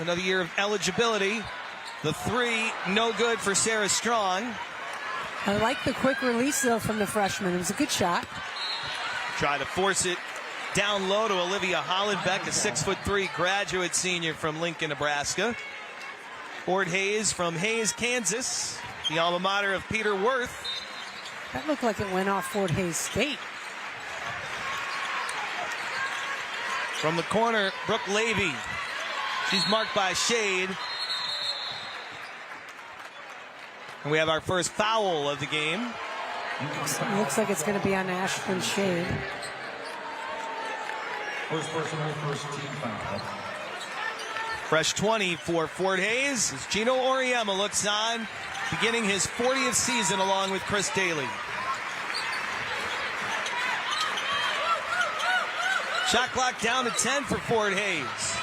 another year of eligibility. The three, no good for Sarah Strong. I like the quick release, though, from the freshman. It was a good shot. Try to force it down low to Olivia Hollenbeck, a 6'3" graduate senior from Lincoln, Nebraska. Ford Hayes from Hayes, Kansas, the alma mater of Peter Worth. That looked like it went off Fort Hayes skate. From the corner, Brooke Levy. She's marked by Shade. And we have our first foul of the game. Looks like it's going to be on Ashton Shade. First personal, first team foul. Fresh 20 for Fort Hayes as Gino Oriema looks on, beginning his 40th season along with Chris Daly. Shot clock down to 10 for Fort Hayes.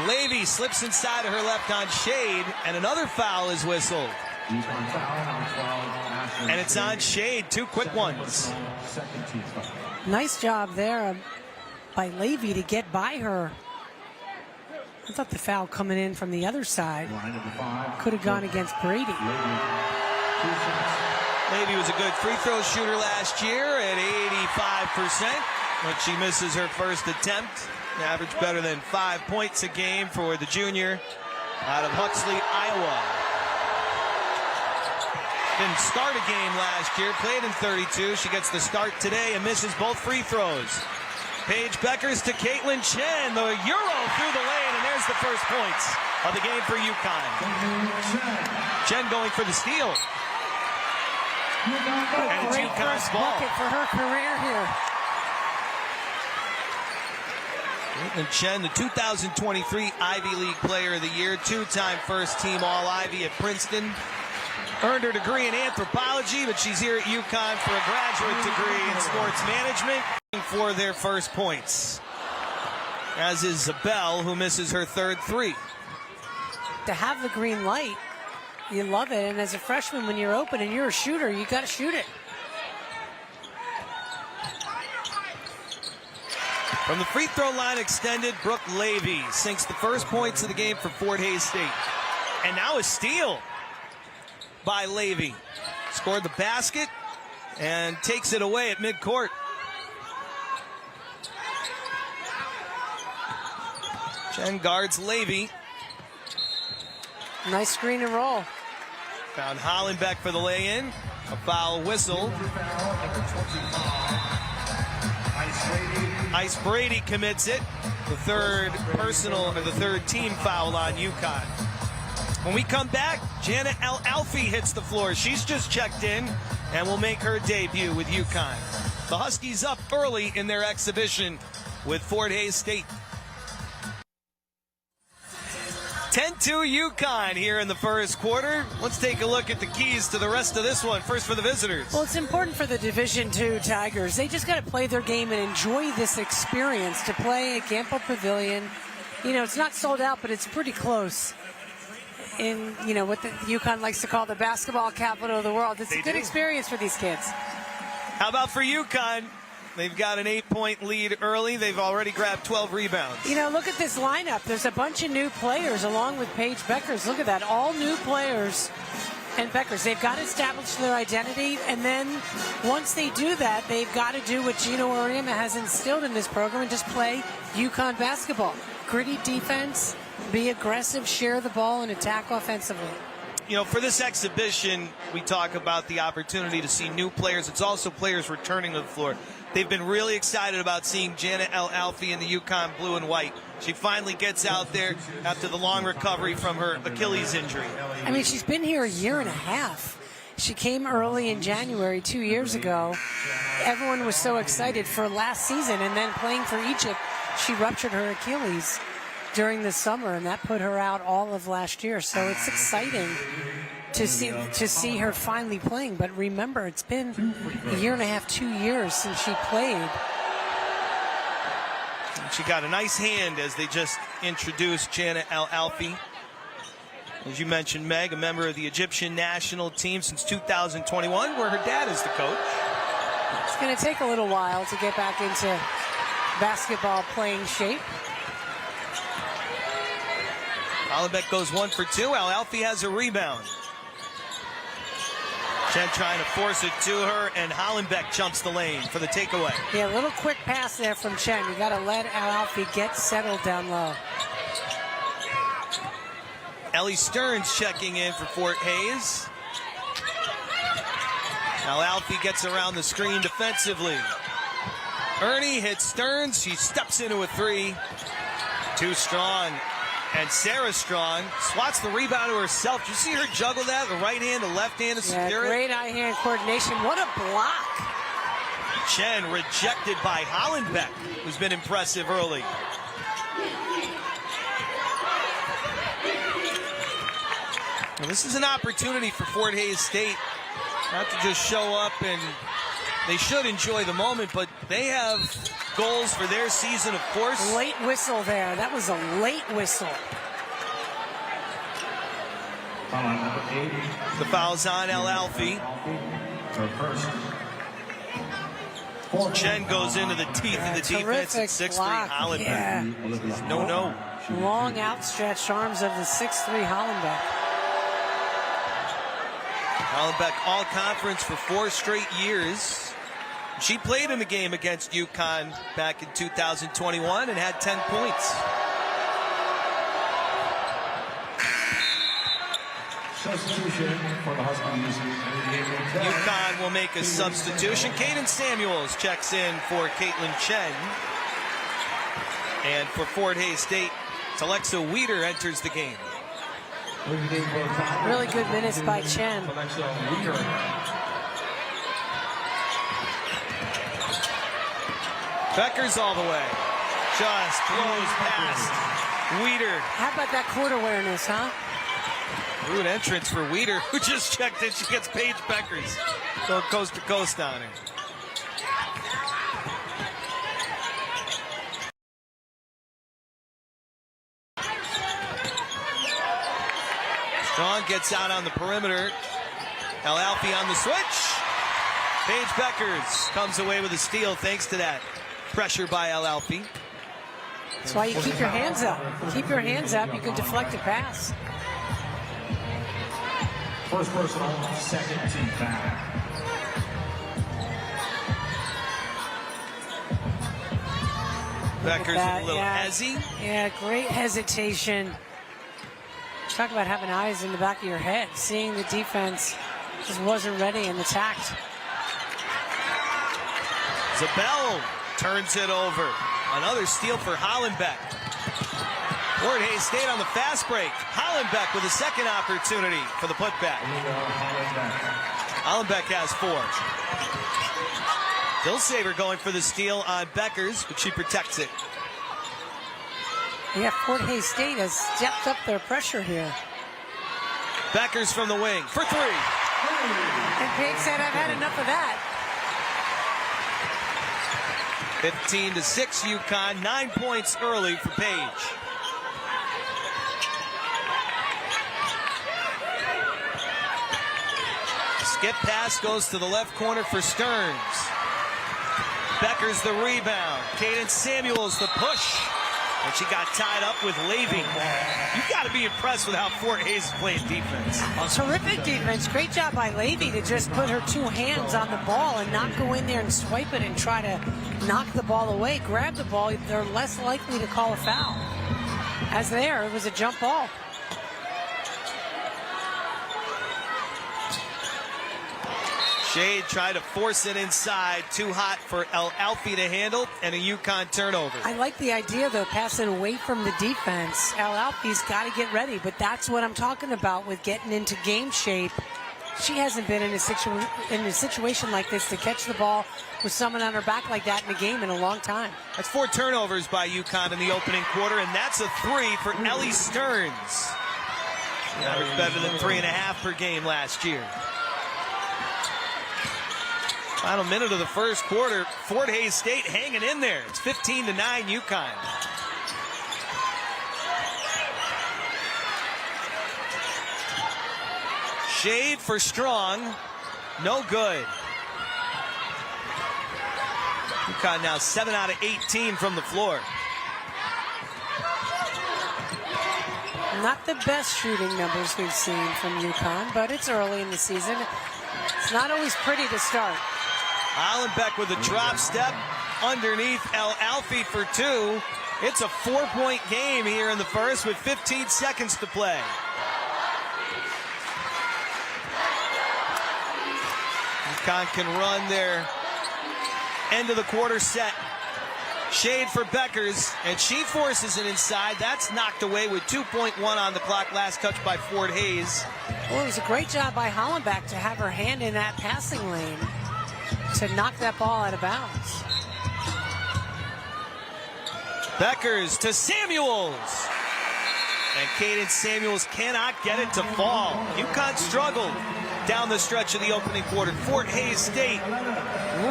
Levy slips inside of her left on Shade, and another foul is whistled. And it's on Shade, two quick ones. Nice job there by Levy to get by her. I thought the foul coming in from the other side could have gone against Brady. Levy was a good free throw shooter last year at 85%, but she misses her first attempt. Average better than 5 points a game for the junior out of Huxley, Iowa. Didn't start a game last year, played in 32. She gets the start today and misses both free throws. Paige Beckers to Caitlin Chen, the Euro through the lane, and there's the first points of the game for UConn. Chen going for the steal. And it's UConn's ball. Bucket for her career here. Caitlin Chen, the 2023 Ivy League Player of the Year, two-time first-team All-Ivy at Princeton. Earned her degree in anthropology, but she's here at UConn for a graduate degree in sports management for their first points. As is Zabel, who misses her third three. To have the green light, you love it. And as a freshman, when you're open and you're a shooter, you got to shoot it. From the free throw line extended, Brooke Levy sinks the first points of the game for Fort Hays State. And now a steal by Levy. Scored the basket and takes it away at midcourt. Chen guards Levy. Nice screen and roll. Found Hollenbeck for the lay-in. A foul whistle. Ice Brady commits it. The third personal, or the third team foul on UConn. When we come back, Janet Alfie hits the floor. She's just checked in and will make her debut with UConn. The Huskies up early in their exhibition with Fort Hays State. 10-2 UConn here in the first quarter. Let's take a look at the keys to the rest of this one. First for the visitors. Well, it's important for the Division II Tigers. They just got to play their game and enjoy this experience to play at Gampel Pavilion. You know, it's not sold out, but it's pretty close. In, you know, what the UConn likes to call the basketball capital of the world. It's a good experience for these kids. How about for UConn? They've got an 8-point lead early. They've already grabbed 12 rebounds. You know, look at this lineup. There's a bunch of new players along with Paige Beckers. Look at that. All new players and Beckers. They've got to establish their identity. And then once they do that, they've got to do what Gino Oriema has instilled in this program and just play UConn basketball. Gritty defense, be aggressive, share the ball, and attack offensively. You know, for this exhibition, we talk about the opportunity to see new players. It's also players returning to the floor. They've been really excited about seeing Janet Alfie in the UConn blue and white. She finally gets out there after the long recovery from her Achilles injury. I mean, she's been here a year and a half. She came early in January 2 years ago. Everyone was so excited for last season, and then playing for Egypt, she ruptured her Achilles during the summer, and that put her out all of last year. So it's exciting to see her finally playing. But remember, it's been a year and a half, 2 years since she played. She got a nice hand as they just introduced Janet Alfie. As you mentioned, Meg, a member of the Egyptian national team since 2021, where her dad is the coach. It's going to take a little while to get back into basketball playing shape. Hollenbeck goes 1 for 2. Al-Alfi has a rebound. Chen trying to force it to her, and Hollenbeck jumps the lane for the takeaway. Yeah, a little quick pass there from Chen. You got to let Al-Alfi get settled down low. Ellie Stearns checking in for Fort Hayes. Al-Alfi gets around the screen defensively. Ernie hits Stearns. She steps into a 3. Too strong. And Sarah Strong swats the rebound to herself. Did you see her juggle that? The right hand, the left hand to secure it? Great eye-hand coordination. What a block. Chen rejected by Hollenbeck, who's been impressive early. Well, this is an opportunity for Fort Hays State not to just show up, and they should enjoy the moment, but they have goals for their season, of course. Late whistle there. That was a late whistle. The foul's on Al-Alfi. Chen goes into the teeth of the defense at 6'3" Hollenbeck. Yeah. No. Long outstretched arms of the 6'3" Hollenbeck. Hollenbeck all conference for 4 straight years. She played in the game against UConn back in 2021 and had 10 points. Substitution for the Huskies. UConn will make a substitution. Caden Samuels checks in for Caitlin Chen. And for Fort Hays State, Alexa Weeder enters the game. Really good minutes by Chen. Becker's all the way. Just blows past Weeder. How about that court awareness, huh? Rude entrance for Weeder, who just checked in. She gets Paige Beckers. Go coast to coast on her. Strong gets out on the perimeter. Al-Alfi on the switch. Paige Beckers comes away with a steal thanks to that pressure by Al-Alfi. That's why you keep your hands up. Keep your hands up, you can deflect a pass. First personal, second team foul. Becker's a little hezzy. Yeah, great hesitation. Talk about having eyes in the back of your head, seeing the defense just wasn't ready and attacked. Zabel turns it over. Another steal for Hollenbeck. Fort Hays State on the fast break. Hollenbeck with a second opportunity for the putback. Hollenbeck has 4. Dilsaver going for the steal on Beckers, but she protects it. Yeah, Fort Hays State has stepped up their pressure here. Beckers from the wing for 3. And Paige said, I've had enough of that. 15-6 UConn, 9 points early for Paige. Skip pass goes to the left corner for Stearns. Beckers the rebound. Caden Samuels the push. And she got tied up with Levy. You've got to be impressed with how Fort Hays is playing defense. Terrific defense. Great job by Levy to just put her 2 hands on the ball and not go in there and swipe it and try to knock the ball away. Grab the ball. They're less likely to call a foul. As there, it was a jump ball. Shade tried to force it inside. Too hot for Al-Alfi to handle, and a UConn turnover. I like the idea, though, passing away from the defense. Al-Alfi's got to get ready, but that's what I'm talking about with getting into game shape. She hasn't been in a situation like this to catch the ball with someone on her back like that in a game in a long time. That's 4 turnovers by UConn in the opening quarter, and that's a 3 for Ellie Stearns. Average better than 3.5 per game last year. Final minute of the first quarter. Fort Hays State hanging in there. It's 15-9 UConn. Shade for Strong. No good. UConn now 7 out of 18 from the floor. Not the best shooting numbers we've seen from UConn, but it's early in the season. It's not always pretty to start. Hollenbeck with a drop step underneath El Alfie for two. It's a 4-point game here in the first with 15 seconds to play. UConn can run their end of the quarter set. Shade for Beckers, and she forces it inside. That's knocked away with 2.1 on the clock. Last touch by Fort Hayes. Well, it was a great job by Hollenbeck to have her hand in that passing lane to knock that ball out of bounds. Beckers to Samuels. And Caden Samuels cannot get it to fall. UConn struggled down the stretch of the opening quarter. Fort Hayes State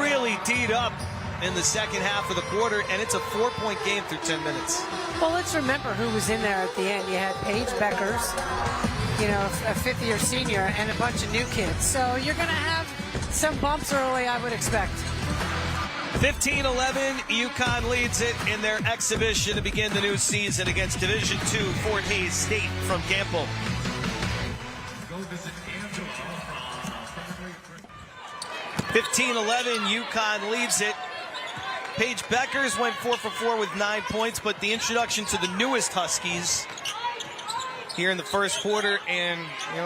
really teed up in the second half of the quarter, and it's a 4-point game through 10 minutes. Well, let's remember who was in there at the end. You had Paige Beckers, you know, a fifth-year senior, and a bunch of new kids. So you're going to have some bumps early, I would expect. 15-11, UConn leads it in their exhibition to begin the new season against Division II Fort Hayes State from Campbell. 15-11, UConn leads it. Paige Beckers went 4 for 4 with 9 points, but the introduction to the newest Huskies here in the first quarter, and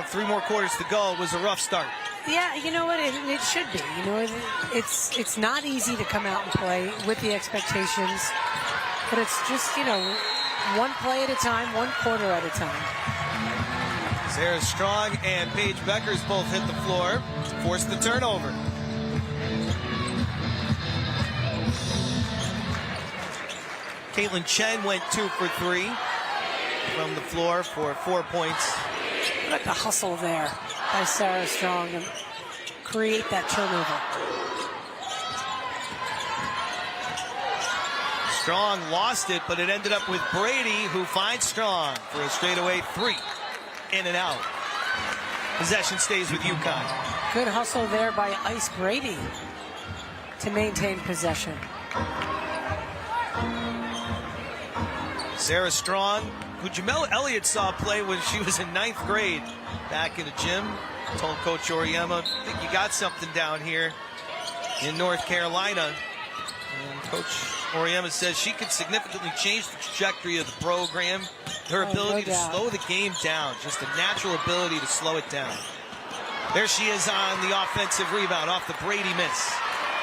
3 more quarters to go, was a rough start. Yeah, you know what, it should be. You know, it's not easy to come out and play with the expectations, but it's just, one play at a time, one quarter at a time. Sarah Strong and Paige Beckers both hit the floor, forced the turnover. Caitlin Chen went 2 for 3 from the floor for 4 points. Look at the hustle there by Sarah Strong to create that turnover. Strong lost it, but it ended up with Brady, who finds Strong for a straightaway 3. In and out. Possession stays with UConn. Good hustle there by Ice Brady to maintain possession. Sarah Strong, who Jamel Elliott saw play when she was in 9th grade back in the gym. Told Coach Oriema, I think you got something down here in North Carolina. And Coach Oriema says she could significantly change the trajectory of the program. Her ability to slow the game down, just a natural ability to slow it down. There she is on the offensive rebound off the Brady miss.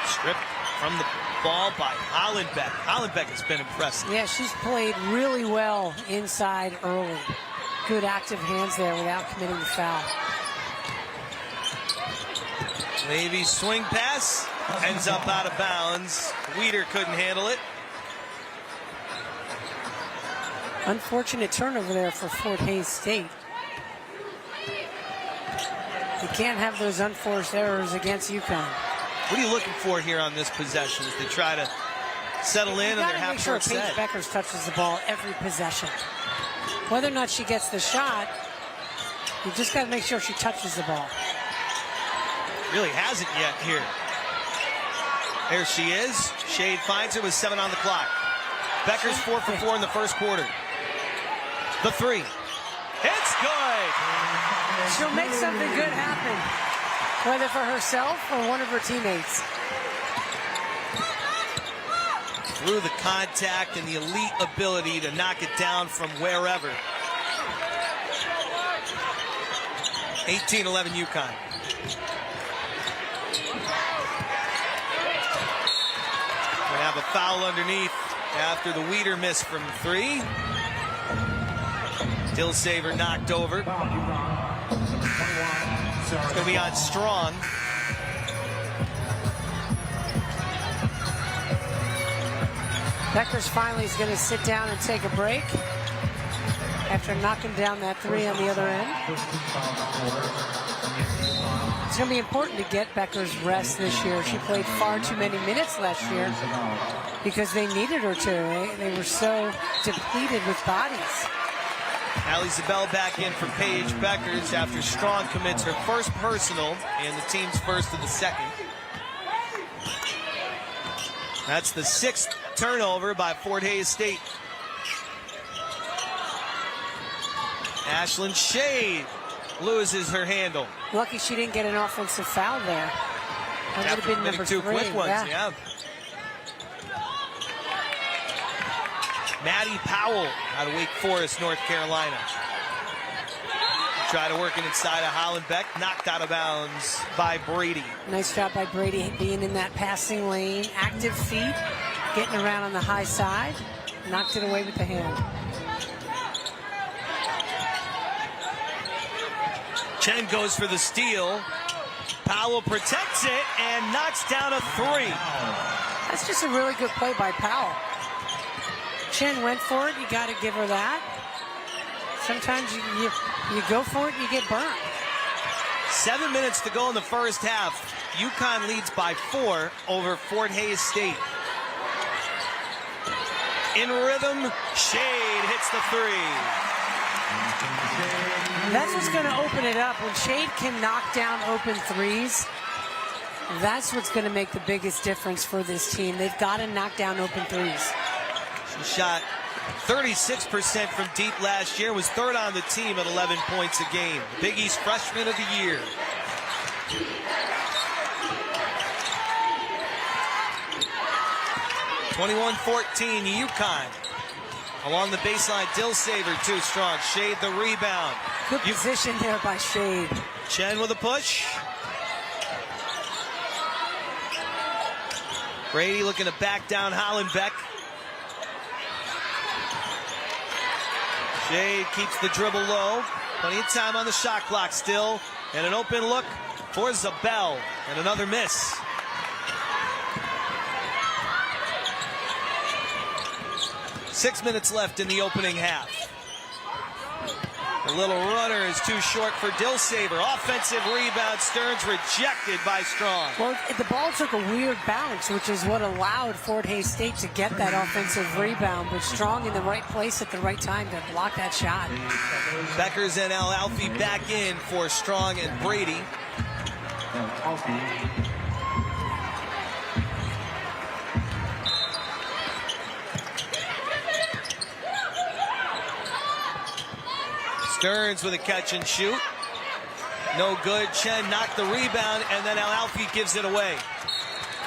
Stripped from the ball by Hollenbeck. Hollenbeck has been impressive. Yeah, she's played really well inside early. Good active hands there without committing the foul. Levy swing pass ends up out of bounds. Weeder couldn't handle it. Unfortunate turnover there for Fort Hayes State. You can't have those unforced errors against UConn. What are you looking for here on this possession as they try to settle in on their half-court set? Paige Beckers touches the ball every possession. Whether or not she gets the shot, you just got to make sure she touches the ball. Really hasn't yet here. There she is. Shade finds her with 7 on the clock. Beckers 4 for 4 in the first quarter. The 3. It's good. She'll make something good happen, whether for herself or one of her teammates. Through the contact and the elite ability to knock it down from wherever. 18-11 UConn. We have a foul underneath after the Weeder miss from 3. Dillsaver knocked over. It's going to be on Strong. Beckers finally is going to sit down and take a break after knocking down that 3 on the other end. It's going to be important to get Beckers rest this year. She played far too many minutes last year because they needed her to. They were so depleted with bodies. Allie Zabel back in for Paige Beckers after Strong commits her first personal and the team's first of the second. That's the 6th turnover by Fort Hays State. Ashlyn Shade loses her handle. Lucky she didn't get an offensive foul there. That would have been number 3. Two quick ones, yeah. Maddie Powell out of Wake Forest, North Carolina. Try to work it inside of Hollenbeck, knocked out of bounds by Brady. Nice job by Brady being in that passing lane. Active feet, getting around on the high side. Knocked it away with the hand. Chen goes for the steal. Powell protects it and knocks down a 3. That's just a really good play by Powell. Chen went for it. You got to give her that. Sometimes you go for it, you get burnt. 7 minutes to go in the first half. UConn leads by 4 over Fort Hays State. In rhythm, Shade hits the 3. That's what's going to open it up. When Shade can knock down open threes, that's what's going to make the biggest difference for this team. They've got to knock down open threes. She shot 36% from deep last year, was 3rd on the team at 11 points a game. Big East freshman of the year. (21-14) UConn. Along the baseline, Dilsaver too strong. Shade the rebound. Good position there by Shade. Chen with a push. Brady looking to back down Hollenbeck. Shade keeps the dribble low. Plenty of time on the shot clock still. And an open look for Zabel. And another miss. Six minutes left in the opening half. The little runner is too short for Dilsaver. Offensive rebound. Stearns rejected by Strong. Well, the ball took a weird bounce, which is what allowed Fort Hays State to get that offensive rebound. But Strong in the right place at the right time to block that shot. Beckers and Al-Alfie back in for Strong and Brady. Stearns with a catch and shoot. No good. Chen knocked the rebound, and then Al-Alfie gives it away.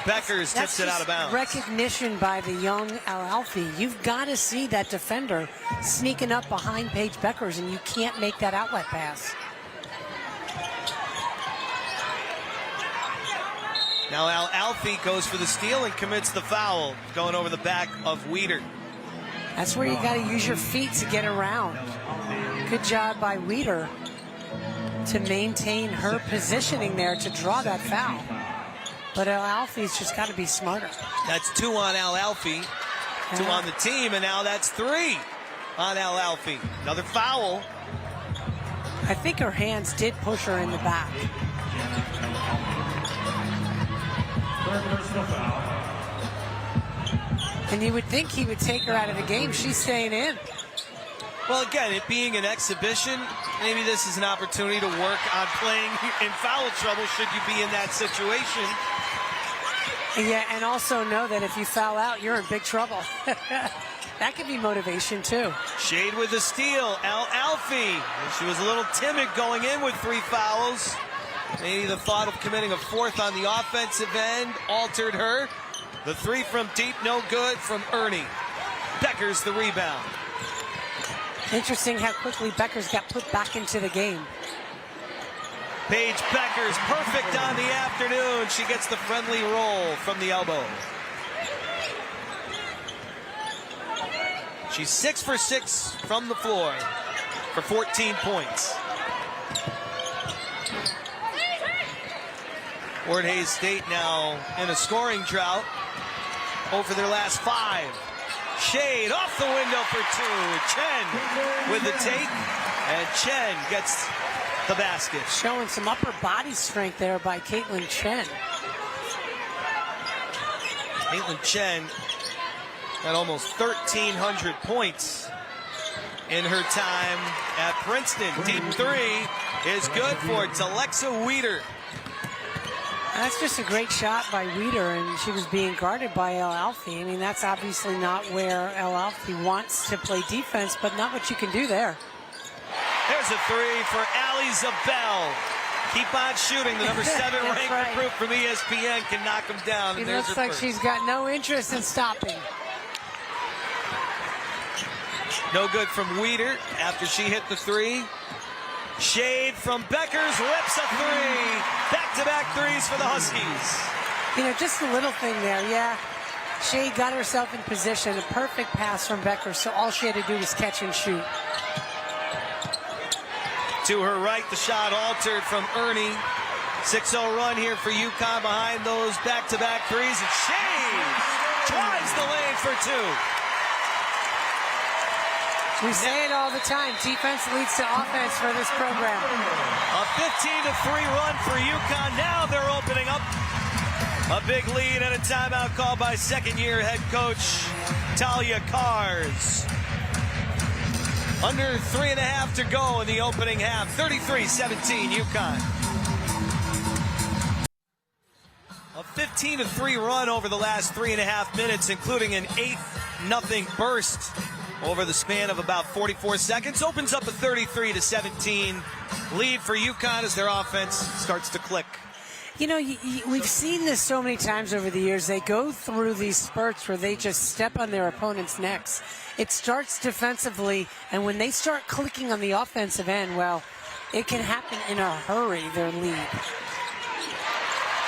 Beckers tips it out of bounds. Recognition by the young Al-Alfie. You've got to see that defender sneaking up behind Paige Beckers, and you can't make that outlet pass. Now Al-Alfie goes for the steal and commits the foul, going over the back of Weeder. That's where you got to use your feet to get around. Good job by Weeder to maintain her positioning there to draw that foul. But Al-Alfie's just got to be smarter. That's 2 on Al-Alfie, 2 on the team, and now that's 3 on Al-Alfie. Another foul. I think her hands did push her in the back. And you would think he would take her out of the game. She's staying in. Well, again, it being an exhibition, maybe this is an opportunity to work on playing in foul trouble should you be in that situation. Yeah, and also know that if you foul out, you're in big trouble. That could be motivation, too. Shade with the steal. Al-Alfie. She was a little timid going in with 3 fouls. Maybe the thought of committing a 4th on the offensive end altered her. The 3 from deep, no good from Ernie. Beckers the rebound. Interesting how quickly Beckers got put back into the game. Paige Beckers, perfect on the afternoon. She gets the friendly roll from the elbow. She's 6 for 6 from the floor for 14 points. Fort Hays State now in a scoring drought over their last 5. Shade off the window for 2. Chen with the take, and Chen gets the basket. Showing some upper body strength there by Caitlin Chen. Caitlin Chen had almost 1,300 points in her time at Princeton. Deep 3 is good for Telexa Weeder. That's just a great shot by Weeder, and she was being guarded by Al-Alfie. I mean, that's obviously not where Al-Alfie wants to play defense, but not what you can do there. There's a three for Allie Zabel. Keep on shooting. The number 7 ranked recruit from ESPN can knock him down. It looks like she's got no interest in stopping. No good from Weeder after she hit the three. Shade from Beckers, whips a three. Back-to-back threes for the Huskies. You know, just a little thing there, yeah. Shade got herself in position, a perfect pass from Beckers, so all she had to do was catch and shoot. To her right, the shot altered from Ernie. 6-0 run here for UConn behind those back-to-back threes. And Shade drives the lane for two. We say it all the time. Defense leads to offense for this program. A 15-3 run for UConn. Now they're opening up a big lead and a timeout called by second-year head coach Talia Kars. Under 3.5 to go in the opening half. 33-17 UConn. A 15-3 run over the last 3.5 minutes, including an 8-0 burst over the span of about 44 seconds. Opens up a 33-17 lead for UConn as their offense starts to click. You know, we've seen this so many times over the years. They go through these spurts where they just step on their opponent's necks. It starts defensively, and when they start clicking on the offensive end, well, it can happen in a hurry, their lead.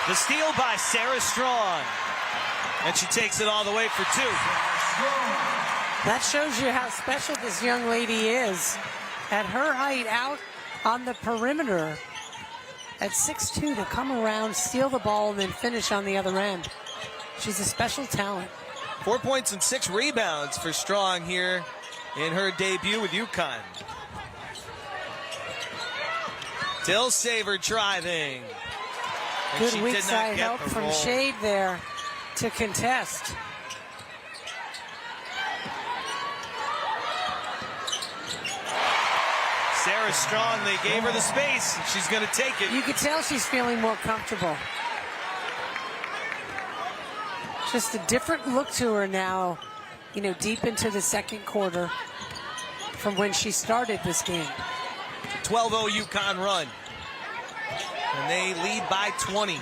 The steal by Sarah Strong. And she takes it all the way for two. That shows you how special this young lady is. At her height, out on the perimeter, at 6'2", to come around, steal the ball, and then finish on the other end. She's a special talent. 4 points and 6 rebounds for Strong here in her debut with UConn. Dilsaver driving. And Good weak side help from Shade there to contest. Sarah Strong, they gave her the space, and she's going to take it. You could tell she's feeling more comfortable. Just a different look to her now, you know, deep into the second quarter from when she started this game. 12-0 UConn run. And they lead by 20.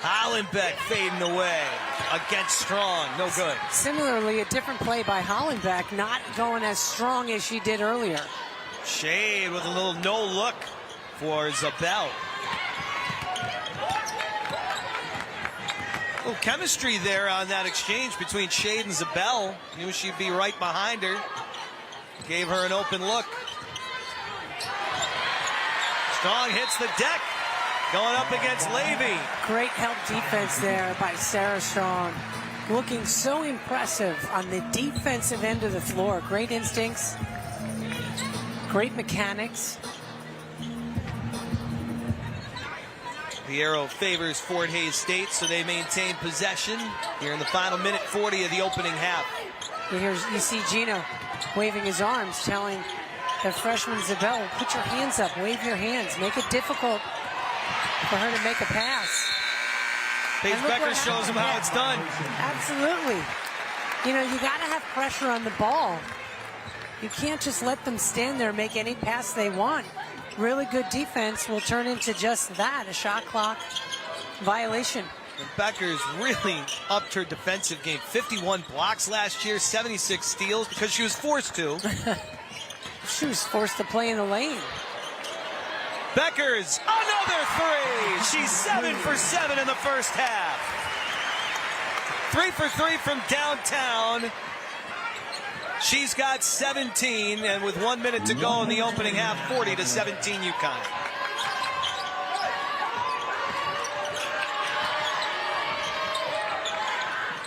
Hollenbeck fading away against Strong. No good. Similarly, a different play by Hollenbeck, not going as strong as she did earlier. Shade with a little no look for Zabel. A little chemistry there on that exchange between Shade and Zabel. Knew she'd be right behind her. Gave her an open look. Strong hits the deck. Going up against Levy. Great help defense there by Sarah Strong. Looking so impressive on the defensive end of the floor. Great instincts. Great mechanics. The arrow favors Fort Hays State, so they maintain possession here in the final minute 40 of the opening half. You see Gino waving his arms, telling the freshman Zabel, put your hands up, wave your hands, make it difficult for her to make a pass. Paige Becker shows him how it's done. Absolutely. You know, you got to have pressure on the ball. You can't just let them stand there and make any pass they want. Really good defense will turn into just that, a shot clock violation. And Becker's really upped her defensive game. 51 blocks last year, 76 steals because she was forced to. She was forced to play in the lane. Beckers, another three. She's 7 for 7 in the first half. 3 for 3 from downtown. She's got 17, and with 1 minute to go in the opening half, 40-17 UConn.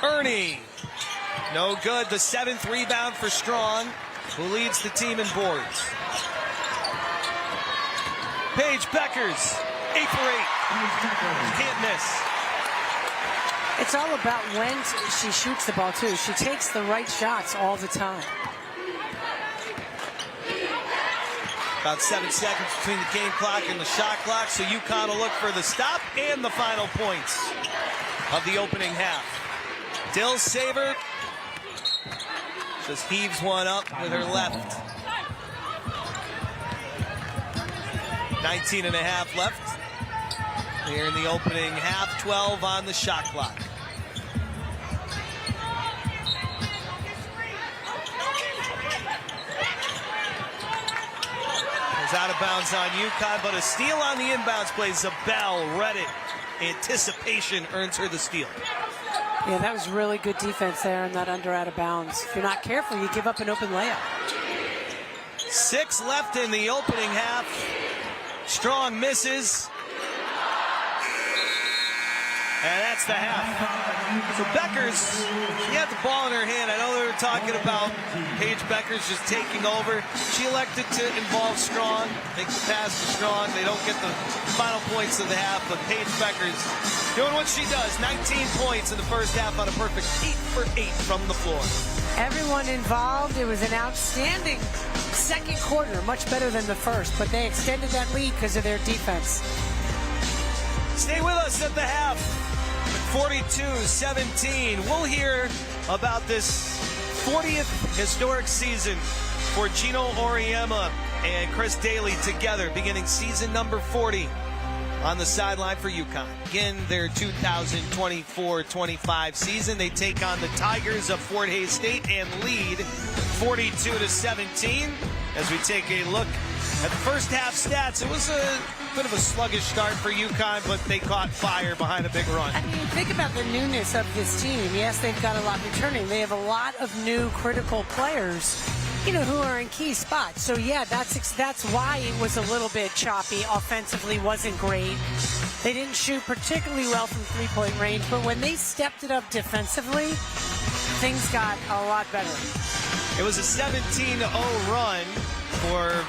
Ernie, no good. The 7th rebound for Strong, who leads the team in boards. Paige Beckers, 8 for 8. Can't miss. It's all about when she shoots the ball, too. She takes the right shots all the time. About 7 seconds between the game clock and the shot clock, so UConn will look for the stop and the final points of the opening half. Dilsaver just heaves one up with her left. 19 and a half left here in the opening half. 12 on the shot clock. Goes out of bounds on UConn, but a steal on the inbounds play. Zabel read it. Anticipation earns her the steal. Yeah, that was really good defense there and that under out of bounds. If you're not careful, you give up an open layup. 6 left in the opening half. Strong misses. And that's the half. So Beckers, she had the ball in her hand. I know they were talking about Paige Beckers just taking over. She elected to involve Strong, make the pass to Strong. They don't get the final points of the half, but Paige Beckers doing what she does. 19 points in the first half on a perfect 8 for 8 from the floor. Everyone involved. It was an outstanding second quarter, much better than the first, but they extended that lead because of their defense. Stay with us at the half. 42-17. We'll hear about this 40th historic season for Gino Auriemma and Chris Daly together, beginning season number 40 on the sideline for UConn. Again, their 2024-25 season. They take on the Tigers of Fort Hays State and lead 42-17. As we take a look at the first half stats, it was a bit of a sluggish start for UConn, but they caught fire behind a big run. I mean, think about the newness of this team. Yes, they've got a lot returning. They have a lot of new critical players, you know, who are in key spots. So yeah, that's why it was a little bit choppy. Offensively wasn't great. They didn't shoot particularly well from three-point range, but when they stepped it up defensively, things got a lot better. It was a 17-0 run for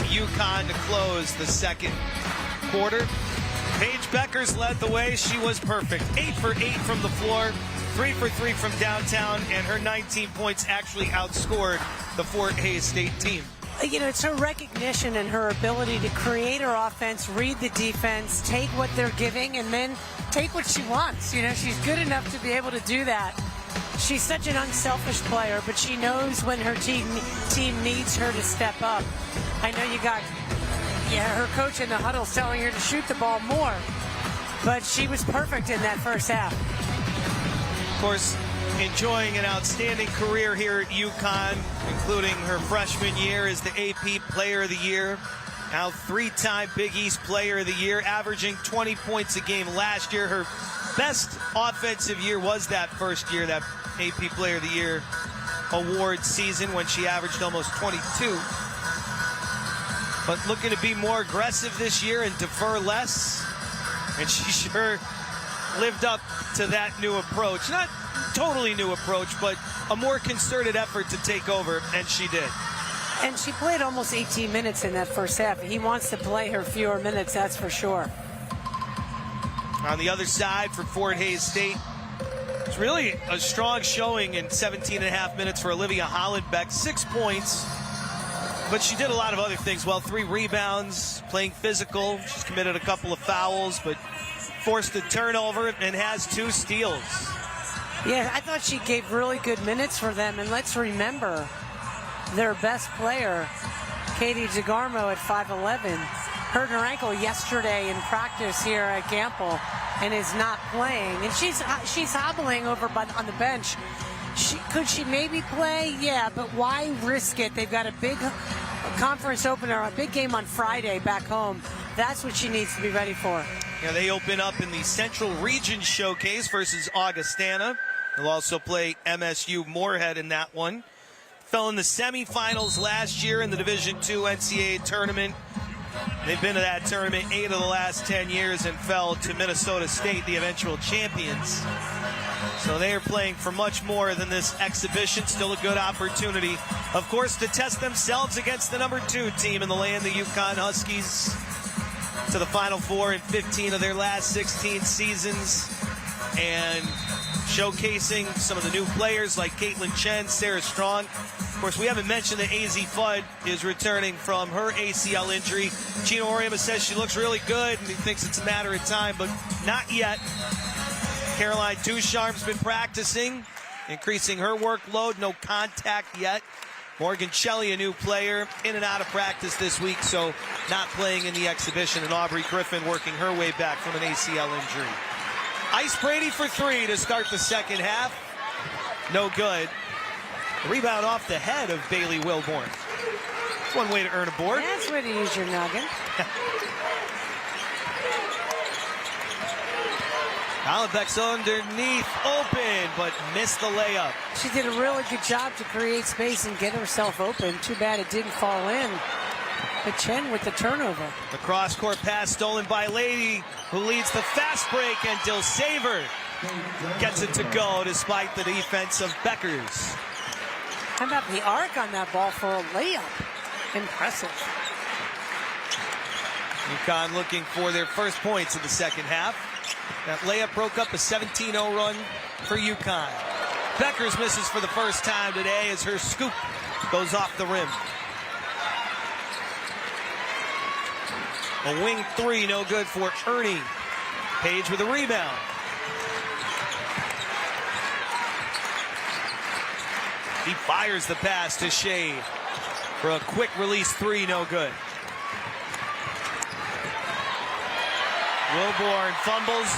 UConn to close the second quarter. Paige Beckers led the way. She was perfect. 8 for 8 from the floor, 3 for 3 from downtown, and her 19 points actually outscored the Fort Hays State team. You know, it's her recognition and her ability to create her offense, read the defense, take what they're giving, and then take what she wants. You know, she's good enough to be able to do that. She's such an unselfish player, but she knows when her team needs her to step up. I know you got, her coach in the huddle's telling her to shoot the ball more, but she was perfect in that first half. Of course, enjoying an outstanding career here at UConn, including her freshman year as the AP Player of the Year. Now 3-time Big East Player of the Year, averaging 20 points a game last year. Her best offensive year was that first year, that AP Player of the Year award season, when she averaged almost 22. But looking to be more aggressive this year and defer less. And she sure lived up to that new approach. Not totally new approach, but a more concerted effort to take over, and she did. And she played almost 18 minutes in that first half. He wants to play her fewer minutes, that's for sure. On the other side for Fort Hays State, it's really a strong showing in 17 and a half minutes for Olivia Hollenbeck. 6 points, but she did a lot of other things well. 3 rebounds, playing physical. She's committed a couple of fouls, but forced a turnover and has 2 steals. Yeah, I thought she gave really good minutes for them. And let's remember, their best player, Katie DeGarmo, at 5'11", hurt her ankle yesterday in practice here at Gamble and is not playing. And she's hobbling over on the bench. Could she maybe play? Yeah, but why risk it? They've got a big conference opener, a big game on Friday back home. That's what she needs to be ready for. Yeah, they open up in the Central Region Showcase versus Augustana. They'll also play MSU Moorhead in that one. Fell in the semifinals last year in the Division II NCAA tournament. They've been to that tournament 8 of the last 10 years and fell to Minnesota State, the eventual champions. So they are playing for much more than this exhibition. Still a good opportunity, of course, to test themselves against the number 2 team in the land, the UConn Huskies, to the Final Four in 15 of their last 16 seasons, and showcasing some of the new players like Caitlin Chen, Sarah Strong. Of course, we haven't mentioned that AZ Fudd is returning from her ACL injury. Gino Auriemma says she looks really good, and he thinks it's a matter of time, but not yet. Caroline Ducharme's been practicing, increasing her workload. No contact yet. Morgan Shelley, a new player, in and out of practice this week, so not playing in the exhibition. And Aubrey Griffin working her way back from an ACL injury. Ice Brady for three to start the second half. No good. Rebound off the head of Bailey Wilborn. That's one way to earn a board. That's way to use your noggin. Hollenbeck's underneath, open, but missed the layup. She did a really good job to create space and get herself open. Too bad it didn't fall in. But Chen with the turnover. The cross-court pass stolen by Lady, who leads the fast break, and Dilsaver gets it to go despite the defense of Beckers. How about the arc on that ball for a layup? Impressive. UConn looking for their first points in the second half. That layup broke up a 17-0 run for UConn. Beckers misses for the first time today as her scoop goes off the rim. A wing three, no good for Ernie. Page with a rebound. He fires the pass to Shea for a quick release three, no good. Wilborn fumbles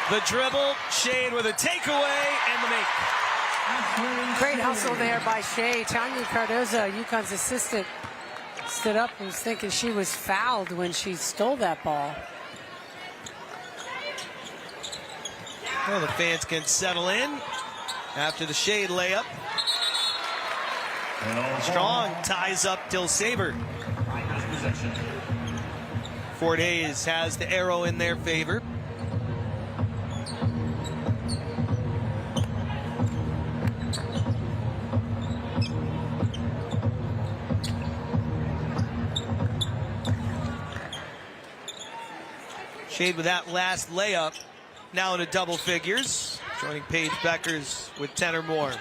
the dribble. Shade with a takeaway and the make. Great hustle there by Shea. Tanya Cardoza, UConn's assistant, stood up and was thinking she was fouled when she stole that ball. Well, the fans can settle in after the Shade layup. Strong ties up Dilsaver. Fort Hays has the arrow in their favor. Shade with that last layup, now into double figures, joining Paige Beckers with 10 or more.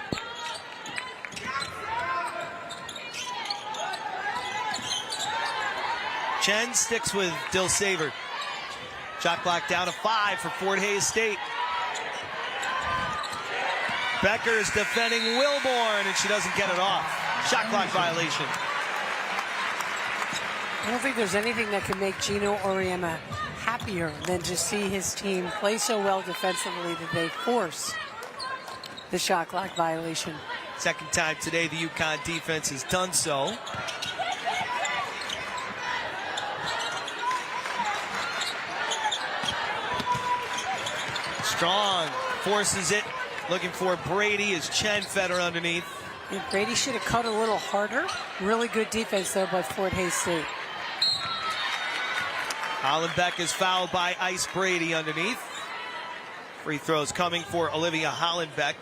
Chen sticks with Dilsaver. Shot clock down to 5 for Fort Hays State. Beckers defending Wilborn, and she doesn't get it off. Shot clock violation. I don't think there's anything that can make Gino Oriema happier than to see his team play so well defensively that they force the shot clock violation. Second time today the UConn defense has done so. Strong forces it, looking for Brady as Chen fed her underneath. And Brady should have cut a little harder. Really good defense though by Fort Hays State. Hollenbeck is fouled by Ice Brady underneath. Free throws coming for Olivia Hollenbeck.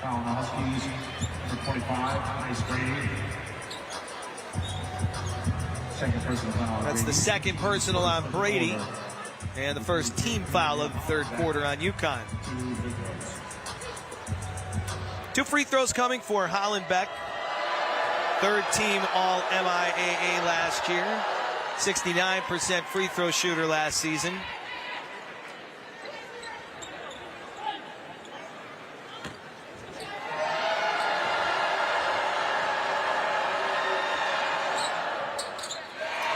Foul on the Huskies for 25, Ice Brady. Second personal foul. That's the second personal on Brady. And the first team foul of the third quarter on UConn. 2 free throws coming for Hollenbeck. Third team All-MIAA last year. 69% free throw shooter last season.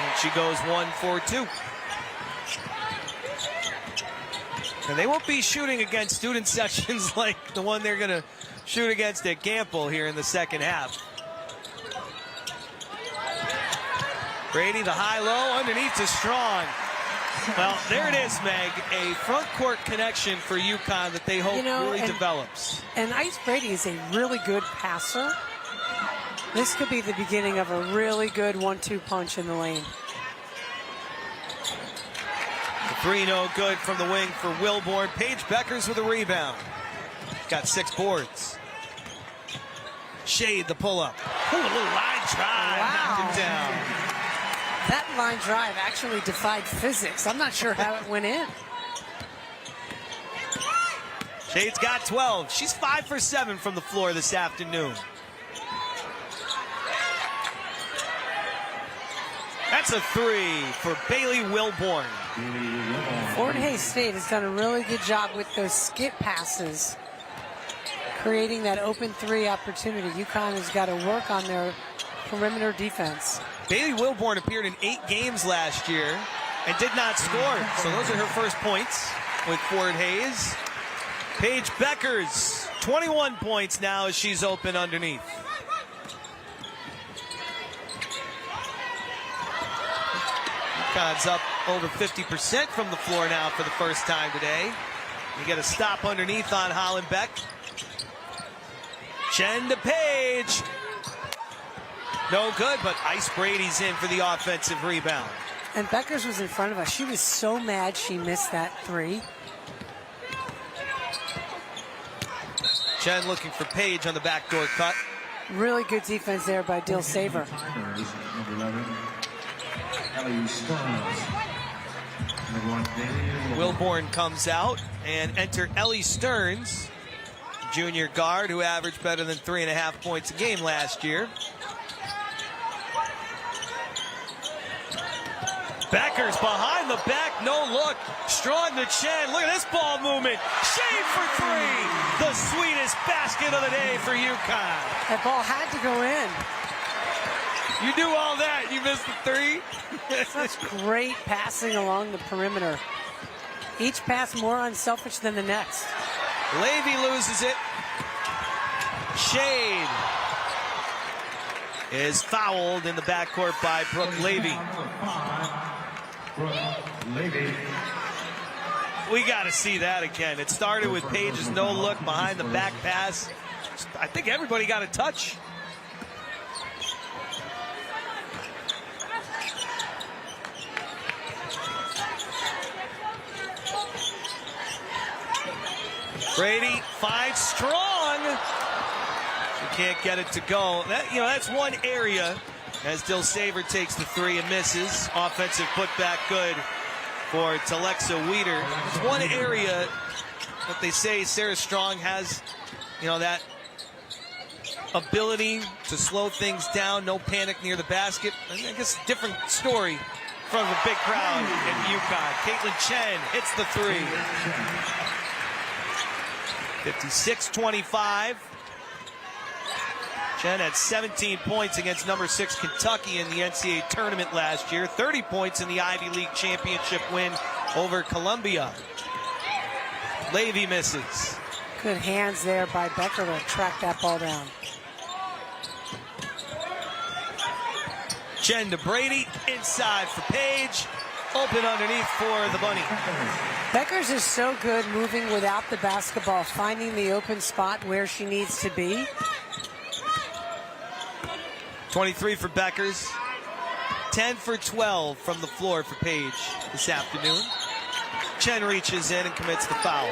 And she goes 1 for 2. And they won't be shooting against student sections like the one they're going to shoot against at Gamble here in the second half. Brady, the high-low, underneath to Strong. Well, there it is, Meg. A front court connection for UConn that they hope really develops. And Ice Brady is a really good passer. This could be the beginning of a really good 1-2 punch in the lane. The 3 no good from the wing for Wilborn. Paige Beckers with a rebound. Got 6 boards. Shade the pull-up. Ooh, a little line drive. Wow. Knocked him down. That line drive actually defied physics. I'm not sure how it went in. Shade's got 12. She's 5 for 7 from the floor this afternoon. That's a 3 for Bailey Wilborn. Fort Hays State has done a really good job with those skip passes, creating that open 3 opportunity. UConn has got to work on their perimeter defense. Bailey Wilborn appeared in 8 games last year and did not score. So those are her first points with Ford Hayes. Paige Beckers, 21 points now as she's open underneath. UConn's up over 50% from the floor now for the first time today. You get a stop underneath on Hollenbeck. Chen to Page. No good, but Ice Brady's in for the offensive rebound. And Beckers was in front of us. She was so mad she missed that 3. Chen looking for Page on the backdoor cut. Really good defense there by Dill Saver. Wilborn comes out, and enter Ellie Stearns, junior guard who averaged better than 3.5 points a game last year. Beckers behind the back, no look. Strong to Chen. Look at this ball movement. Shave for 3. The sweetest basket of the day for UConn. That ball had to go in. You do all that, you missed the 3? Such great passing along the perimeter. Each pass more unselfish than the next. Levy loses it. Shade is fouled in the backcourt by Brooke Levy. We got to see that again. It started with Page's no look behind the back pass. I think everybody got a touch. Brady finds Strong. She can't get it to go. That's one area as Dill Saver takes the 3 and misses. Offensive putback good for Telexa Weeder. It's one area that they say Sarah Strong has, that ability to slow things down, no panic near the basket. I guess different story in front of a big crowd in UConn. Caitlin Chen hits the 3. 56-25. Chen had 17 points against number 6 Kentucky in the NCAA tournament last year. 30 points in the Ivy League championship win over Columbia. Levy misses. Good hands there by Becker to track that ball down. Chen to Brady, inside for Page. Open underneath for the Bunny. Beckers is so good moving without the basketball, finding the open spot where she needs to be. 23 for Beckers. 10 for 12 from the floor for Page this afternoon. Chen reaches in and commits the foul.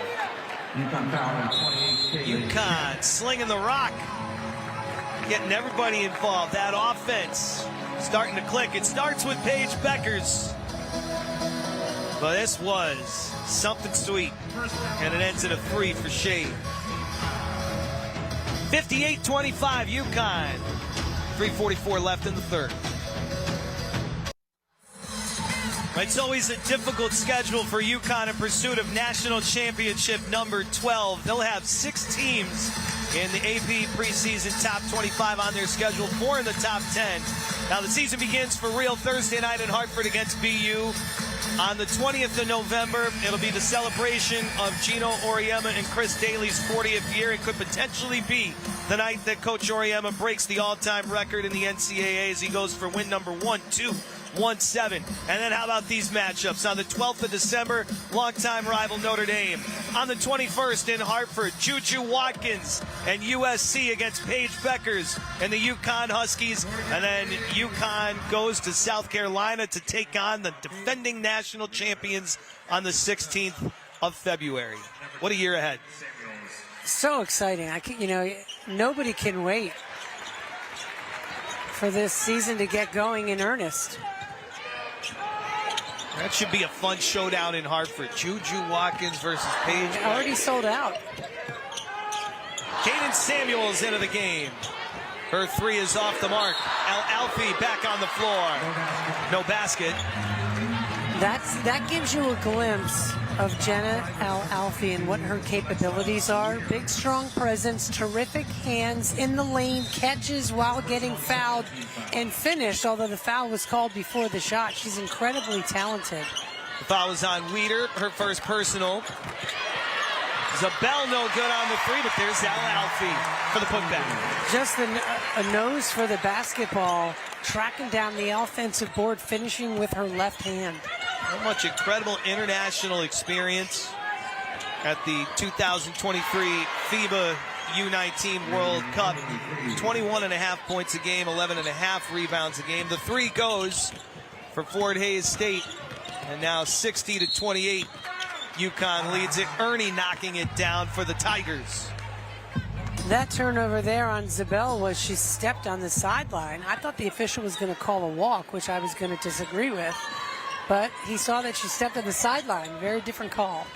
UConn slinging the rock. Getting everybody involved. That offense starting to click. It starts with Paige Beckers. But this was something sweet. And it ends in a 3 for Shade. 58-25 UConn. 3:44 left in the third. It's always a difficult schedule for UConn in pursuit of national championship number 12. They'll have 6 teams in the AP preseason top 25 on their schedule, 4 in the top 10. Now the season begins for real Thursday night in Hartford against BU. On the 20th of November, it'll be the celebration of Gino Auriemma and Chris Daly's 40th year. It could potentially be the night that Coach Auriemma breaks the all-time record in the NCAA as he goes for win number 1-2-1-7. And then how about these matchups? On the 12th of December, longtime rival Notre Dame. On the 21st in Hartford, Juju Watkins and USC against Paige Beckers and the UConn Huskies. And then UConn goes to South Carolina to take on the defending national champions on the 16th of February. What a year ahead. So exciting. Nobody can wait for this season to get going in earnest. That should be a fun showdown in Hartford. Juju Watkins versus Paige. Already sold out. Kaden Samuels into the game. Her 3 is off the mark. Alfie back on the floor. No basket. That gives you a glimpse of Jenna Al-Alfie and what her capabilities are. Big, strong presence, terrific hands in the lane, catches while getting fouled, and finished, although the foul was called before the shot. She's incredibly talented. The foul was on Weeder, her first personal. Zabel no good on the three, but there's Al-Alfie for the putback. Just a nose for the basketball, tracking down the offensive board, finishing with her left hand. How much incredible international experience at the 2023 FIBA U19 World Cup. 21.5 points a game, 11.5 rebounds a game. The three goes for Fort Hays State, and now 60-28. UConn leads it. Ernie knocking it down for the Tigers. That turnover there on Zabel was she stepped on the sideline. I thought the official was going to call a walk, which I was going to disagree with. But he saw that she stepped on the sideline. Very different call.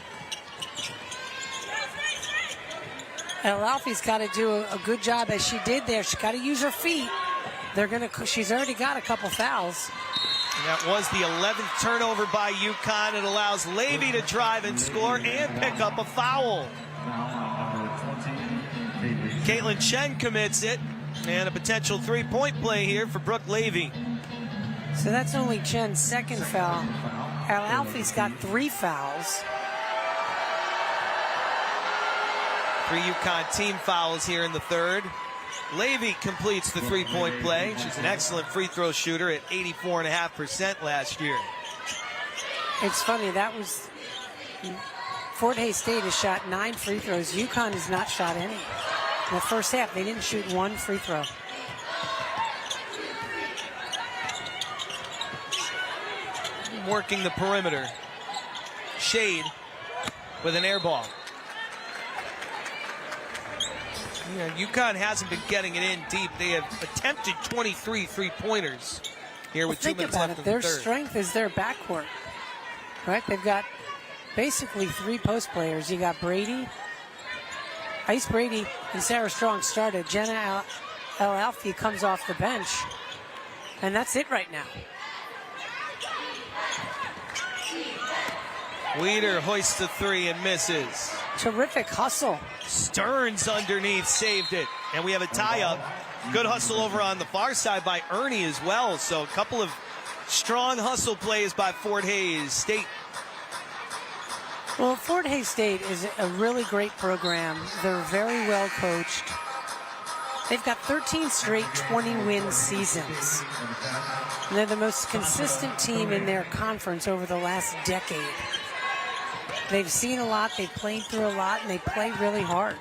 Al-Alfie's got to do a good job as she did there. She's got to use her feet. She's already got a couple fouls. And that was the 11th turnover by UConn. It allows Levy to drive and score and pick up a foul. Caitlin Chen commits it. And a potential three-point play here for Brooke Levy. So that's only Chen's second foul. Al-Alfie's got 3 fouls. 3 UConn team fouls here in the third. Levy completes the three-point play. She's an excellent free throw shooter at 84.5% last year. It's funny, that was Fort Hays State has shot 9 free throws. UConn has not shot any. In the first half, they didn't shoot 1 free throw. Working the perimeter. Shade with an air ball. Yeah, UConn hasn't been getting it in deep. They have attempted 23 three-pointers here with 2 minutes left in the third. Their strength is their backcourt, right? They've got basically 3 post players. You got Brady, Ice Brady, and Sarah Strong started. Jenna Al-Alfie comes off the bench, and that's it right now. Weeder hoists the 3 and misses. Terrific hustle. Stearns underneath saved it. And we have a tie-up. Good hustle over on the far side by Ernie as well. So a couple of strong hustle plays by Fort Hays State. Well, Fort Hays State is a really great program. They're very well coached. They've got 13 straight 20-win seasons. And they're the most consistent team in their conference over the last decade. They've seen a lot, they've played through a lot, and they play really hard.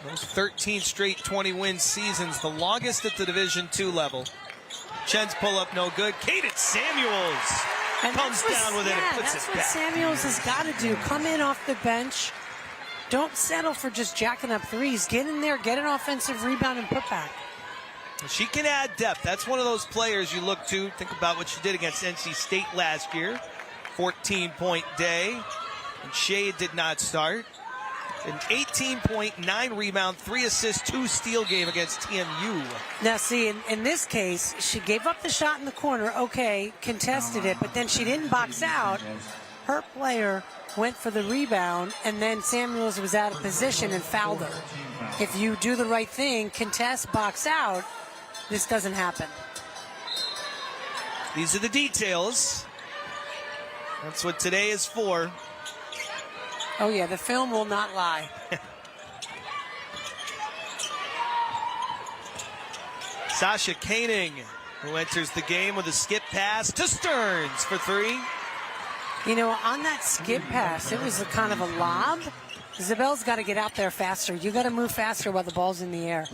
Those 13 straight 20-win seasons, the longest at the Division II level. Chen's pull-up no good. Cadence Samuels comes down with it and puts it back. That's what Samuels has got to do. Come in off the bench. Don't settle for just jacking up threes. Get in there, get an offensive rebound, and put back. She can add depth. That's one of those players you look to. Think about what she did against NC State last year. 14-point day. And Shade did not start. An 18.9 rebound, 3 assists, 2 steal game against TMU. Now, see, in this case, she gave up the shot in the corner. Okay, contested it, but then she didn't box out. Her player went for the rebound, and then Samuels was out of position and fouled her. If you do the right thing, contest, box out, this doesn't happen. These are the details. That's what today is for. Oh, yeah, the film will not lie. Sasha Koenig, who enters the game with a skip pass to Stearns for 3. You know, on that skip pass, it was a kind of a lob. Zabel's got to get out there faster. You got to move faster while the ball's in the air.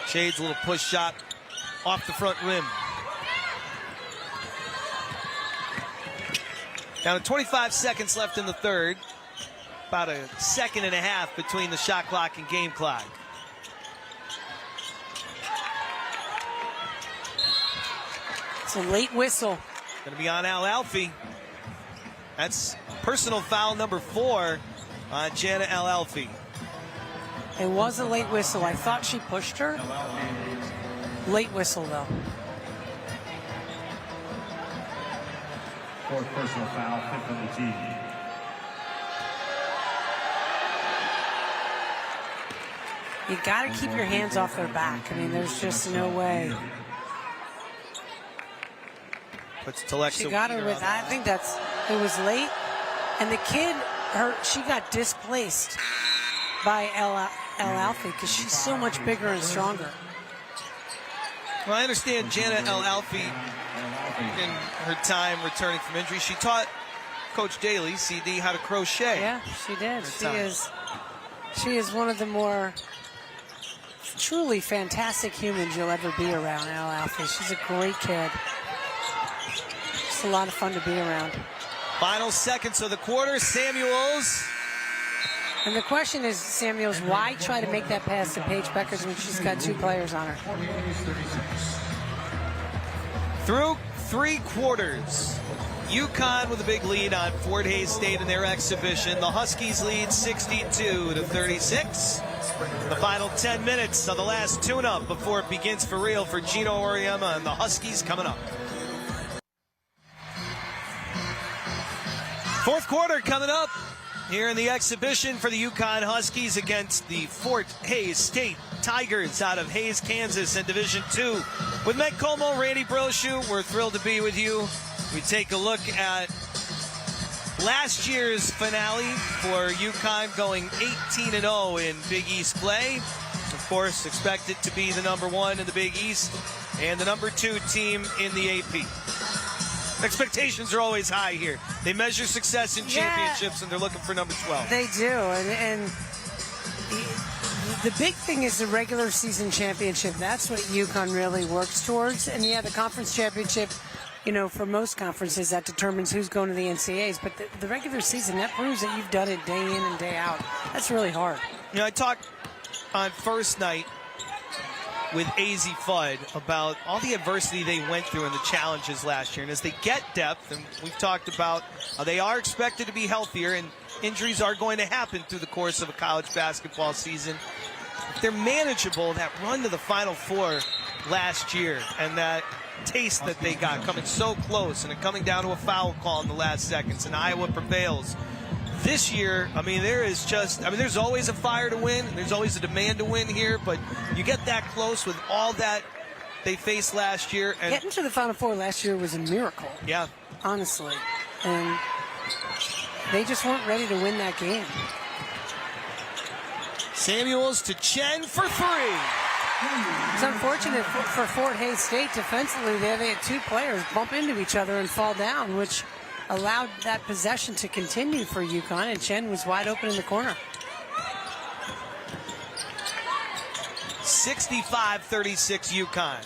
Shade's little push shot off the front rim. Now 25 seconds left in the third. About a second and a half between the shot clock and game clock. It's a late whistle. Going to be on Al-Alfie. That's personal foul number 4 on Jana Al-Alfie. It was a late whistle. I thought she pushed her. Late whistle, though. Fourth personal foul, fifth on the team. You got to keep your hands off their back. I mean, there's just no way. Puts Telexa. She got her with, I think it was late. And the kid, she got displaced by El Alfie because she's so much bigger and stronger. Well, I understand Janet El Alfie, in her time returning from injury, she taught Coach Daly, CD, how to crochet. Yeah, she did. She is one of the more truly fantastic humans you'll ever be around, El Alfie. She's a great kid. It's a lot of fun to be around. Final seconds of the quarter, Samuels. And the question is, Samuels, why try to make that pass to Paige Beckers when she's got 2 players on her? Through 3 quarters, UConn with a big lead on Fort Hays State in their exhibition. The Huskies lead 62-36. The final 10 minutes of the last tune-up before it begins for real for Gino Auriemma and the Huskies coming up. Fourth quarter coming up here in the exhibition for the UConn Huskies against the Fort Hays State Tigers out of Hays, Kansas in Division II. With Meg Como, Randy Brochu, we're thrilled to be with you. We take a look at last year's finale for UConn, going 18-0 in Big East play. Of course, expected to be the #1 in the Big East and the #2 team in the AP. Expectations are always high here. They measure success in championships, and they're looking for number 12. They do, and the big thing is the regular season championship. That's what UConn really works towards. And yeah, the conference championship, you know, for most conferences, that determines who's going to the NCAAs. But the regular season, that proves that you've done it day in and day out. That's really hard. You know, I talked on first night with AZ Fudd about all the adversity they went through and the challenges last year. And as they get depth, and we've talked about how they are expected to be healthier, and injuries are going to happen through the course of a college basketball season. If they're manageable, that run to the Final Four last year and that taste that they got coming so close and it coming down to a foul call in the last seconds, and Iowa prevails. This year, I mean, there's always a fire to win, and there's always a demand to win here, but you get that close with all that they faced last year. And getting to the Final Four last year was a miracle. Yeah. Honestly. And they just weren't ready to win that game. Samuels to Chen for 3. It's unfortunate for Fort Hays State defensively. They had 2 players bump into each other and fall down, which allowed that possession to continue for UConn, and Chen was wide open in the corner. 65-36 UConn.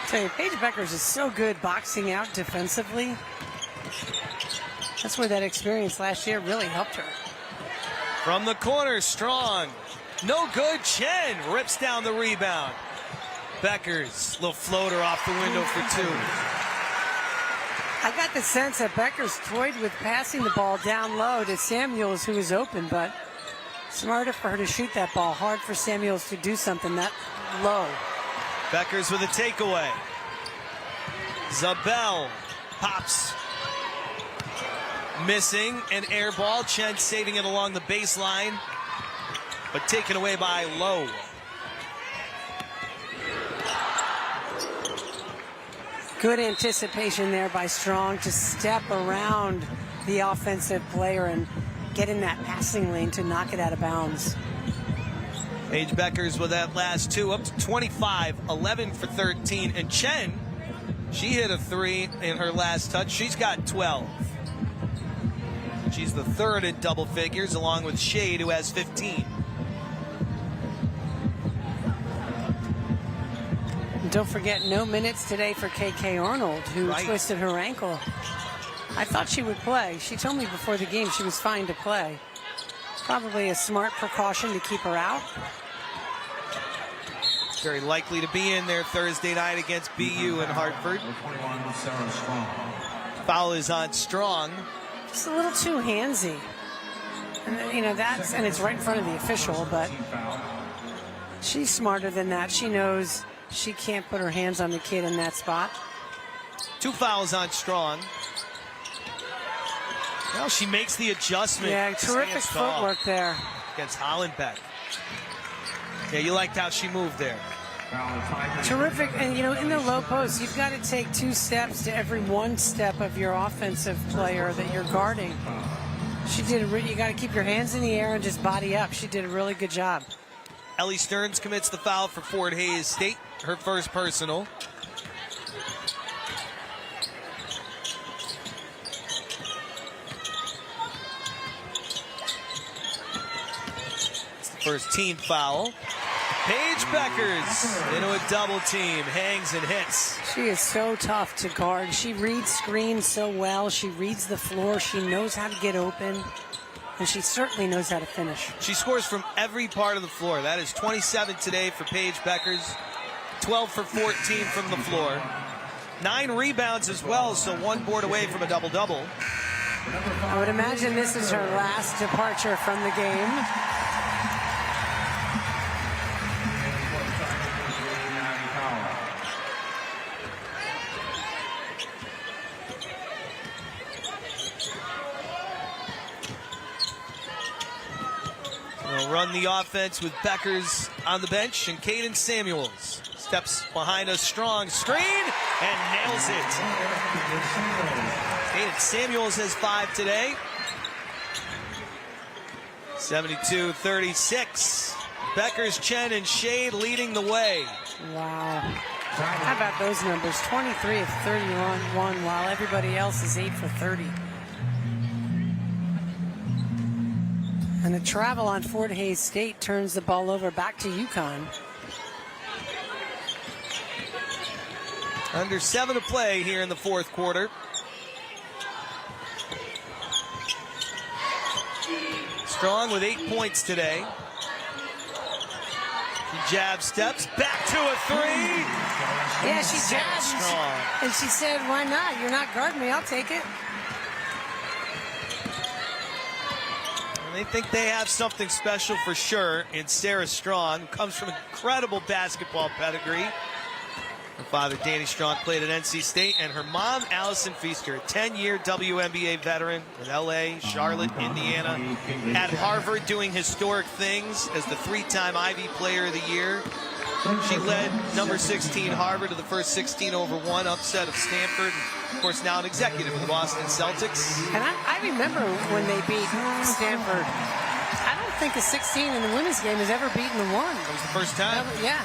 I tell you, Paige Beckers is so good boxing out defensively. That's where that experience last year really helped her. From the corner, Strong. No good. Chen rips down the rebound. Beckers, little floater off the window for 2. I got the sense that Beckers toyed with passing the ball down low to Samuels, who was open, but smarter for her to shoot that ball. Hard for Samuels to do something that low. Beckers with a takeaway. Zabel pops. Missing an air ball. Chen saving it along the baseline, but taken away by Lowe. Good anticipation there by Strong to step around the offensive player and get in that passing lane to knock it out of bounds. Paige Beckers with that last 2, up to 25, 11 for 13. And Chen, she hit a 3 in her last touch. She's got 12. She's the 3rd in double figures, along with Shade, who has 15. And don't forget, no minutes today for KK Arnold, who twisted her ankle. I thought she would play. She told me before the game she was fine to play. Probably a smart precaution to keep her out. Very likely to be in there Thursday night against BU in Hartford. Foul is on Strong. Just a little too handsy. And, you know, and it's right in front of the official, but she's smarter than that. She knows she can't put her hands on the kid in that spot. 2 fouls on Strong. Well, she makes the adjustment. Yeah, terrific footwork there. Against Hollenbeck. Yeah, you liked how she moved there. Terrific, and in the low post, you've got to take 2 steps to every 1 step of your offensive player that you're guarding. She did. You got to keep your hands in the air and just body up. She did a really good job. Ellie Stearns commits the foul for Fort Hays State, her first personal. It's the first team foul. Paige Beckers into a double team, hangs and hits. She is so tough to guard. She reads screens so well. She reads the floor. She knows how to get open. And she certainly knows how to finish. She scores from every part of the floor. That is 27 today for Paige Beckers. 12 for 14 from the floor. 9 rebounds as well, so 1 board away from a double-double. I would imagine this is her last departure from the game. We'll run the offense with Beckers on the bench, and Caden Samuels steps behind a strong screen and nails it. Caden Samuels has 5 today. 72-36. Beckers, Chen, and Shade leading the way. Wow. How about those numbers? 23 of 31, while everybody else is 8 for 30. And the travel on Fort Hays State turns the ball over back to UConn. Under 7 to play here in the 4th quarter. Strong with 8 points today. She jab steps back to a 3. Yeah, she jabbed. Strong. And she said, why not? You're not guarding me. I'll take it. They think they have something special for sure in Sarah Strong, who comes from incredible basketball pedigree. Her father, Danny Strong, played at NC State, and her mom, Allison Feaster, a 10-year WNBA veteran with LA, Charlotte, Indiana, at Harvard doing historic things as the 3-time Ivy Player of the Year. She led number 16 Harvard to the first 16-over-1 upset of Stanford. And of course, now an executive with the Boston Celtics. And I remember when they beat Stanford. I don't think a 16 in the women's game has ever beaten a 1. That was the first time. Yeah.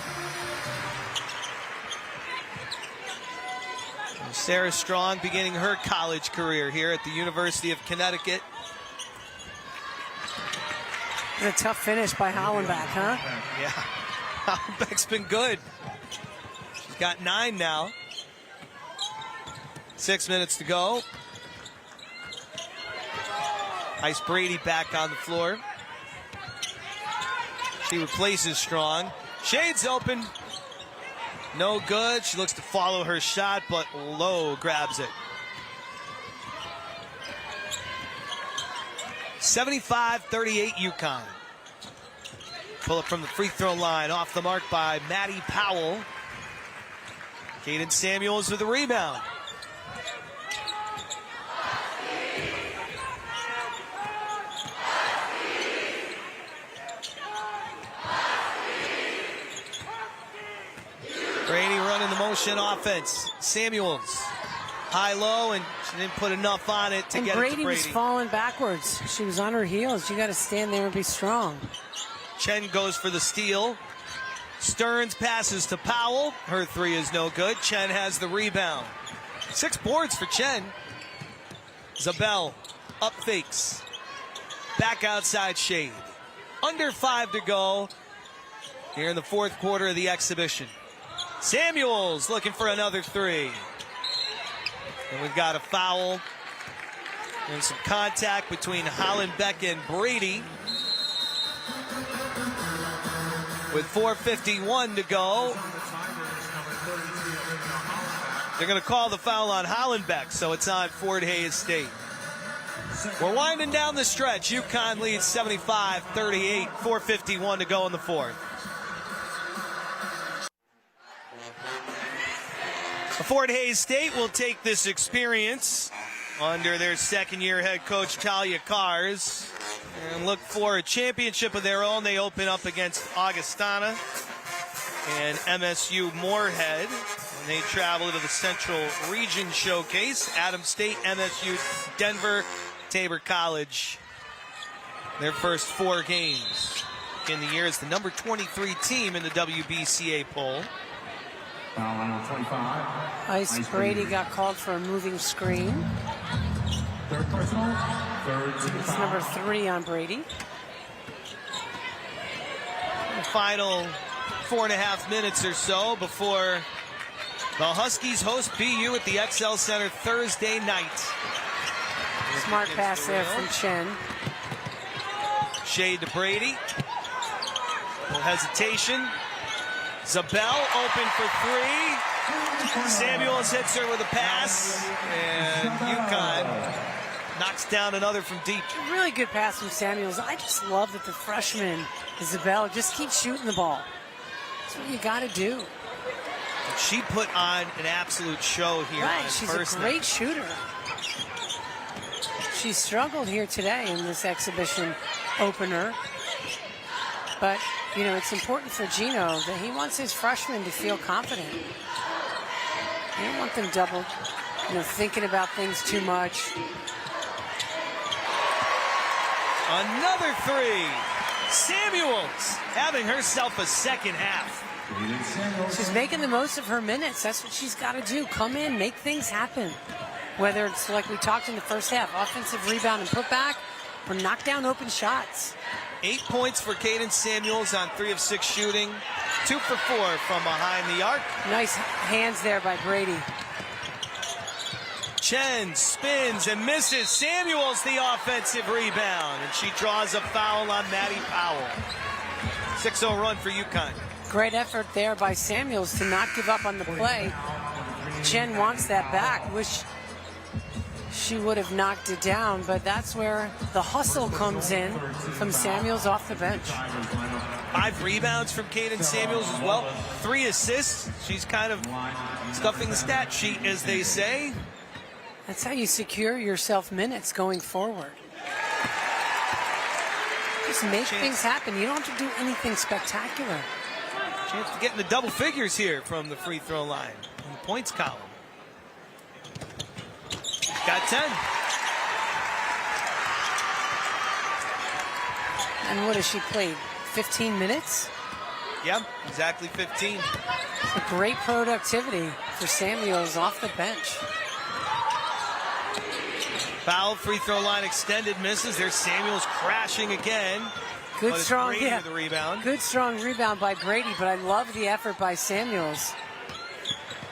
And Sarah Strong beginning her college career here at the University of Connecticut. A tough finish by Hollenbeck, huh? Yeah. Hollenbeck's been good. She's got 9 now. 6 minutes to go. Ice Brady back on the floor. She replaces Strong. Shade's open. No good. She looks to follow her shot, but Lowe grabs it. 75-38 UConn. Pull up from the free throw line, off the mark by Maddie Powell. Caden Samuels with the rebound. Brady running the motion offense. Samuels high-low, and she didn't put enough on it to get it to Brady. Brady was falling backwards. She was on her heels. You got to stand there and be strong. Chen goes for the steal. Stearns passes to Powell. Her 3 is no good. Chen has the rebound. 6 boards for Chen. Zabel up fakes. Back outside Shade. Under 5 to go here in the 4th quarter of the exhibition. Samuels looking for another 3. And we've got a foul and some contact between Hollenbeck and Brady. With 4:51 to go. They're going to call the foul on Hollenbeck, so it's on Fort Hays State. We're winding down the stretch. UConn leads 75-38, 4:51 to go in the 4th. Fort Hays State will take this experience under their second-year head coach Talia Kars and look for a championship of their own. They open up against Augustana and MSU Moorhead, and they travel to the Central Region Showcase. Adams State, MSU, Denver, Tabor College. Their first 4 games in the year as the number 23 team in the WBCA poll. Foul line on 25. Ice Brady got called for a moving screen. Third personal. Third team It's foul. number 3 on Brady. The final 4.5 minutes or so before the Huskies host BU at the XL Center Thursday night. Smart pass there from Chen. Shade to Brady. No hesitation. Zabel open for 3. Samuels hits her with a pass. And UConn knocks down another from deep. Really good pass from Samuels. I just love that the freshman, Isabel, just keeps shooting the ball. That's what you got to do. She put on an absolute show here. Right, she's a great shooter. She struggled here today in this exhibition opener. But, you know, it's important for Gino that he wants his freshmen to feel confident. You don't want them double, thinking about things too much. Another 3. Samuels having herself a second half. She's making the most of her minutes. That's what she's got to do. Come in, make things happen. Whether it's like we talked in the first half, offensive rebound and putback, or knock down open shots. 8 points for Caden Samuels on 3 of 6 shooting. 2 for 4 from behind the arc. Nice hands there by Brady. Chen spins and misses. Samuels the offensive rebound. And she draws a foul on Maddie Powell. 6-0 run for UConn. Great effort there by Samuels to not give up on the play. Chen wants that back. Wish she would have knocked it down, but that's where the hustle comes in from Samuels off the bench. 5 rebounds from Caden Samuels as well. 3 assists. She's kind of stuffing the stat sheet, as they say. That's how you secure yourself minutes going forward. Just make things happen. You don't have to do anything spectacular. Chance to get in the double figures here from the free throw line in the points column. Got 10. And what has she played? 15 minutes? Yep, exactly 15. A great productivity for Samuels off the bench. Foul, free throw line extended, misses. There's Samuels crashing again. Good strong, with the rebound. Good strong rebound by Brady, but I love the effort by Samuels.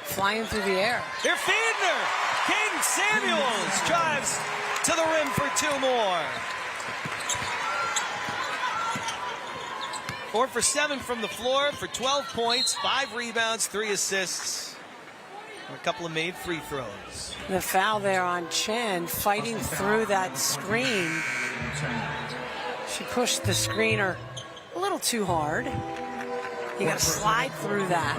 Flying through the air. They're feeding her. Caden Samuels drives to the rim for 2 more. 4 for 7 from the floor for 12 points, 5 rebounds, 3 assists, and a couple of made free throws. The foul there on Chen, fighting through that screen. She pushed the screener a little too hard. You got to slide through that.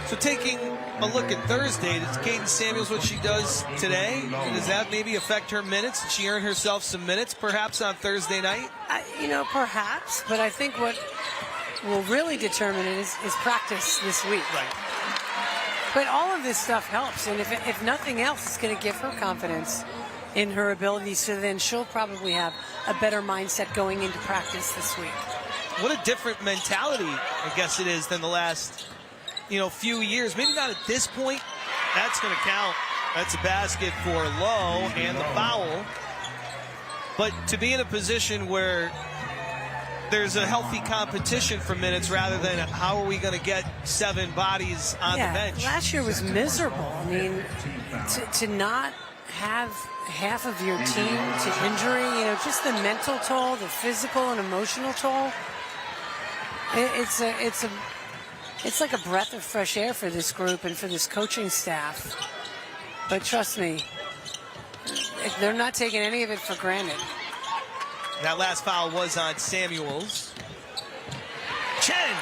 So taking a look at Thursday, does Caden Samuels what she does today? Does that maybe affect her minutes? Did she earn herself some minutes perhaps on Thursday night? Perhaps, but I think what will really determine it is practice this week. Right. But all of this stuff helps, and if nothing else, it's going to give her confidence in her abilities, so then she'll probably have a better mindset going into practice this week. What a different mentality, I guess it is, than the last few years. Maybe not at this point. That's going to count. That's a basket for Lowe and the foul. But to be in a position where there's a healthy competition for minutes rather than how are we going to get 7 bodies on the bench. Last year was miserable. I mean, to not have half of your team to injury, just the mental toll, the physical and emotional toll. It's like a breath of fresh air for this group and for this coaching staff. But trust me, they're not taking any of it for granted. That last foul was on Samuels. Chen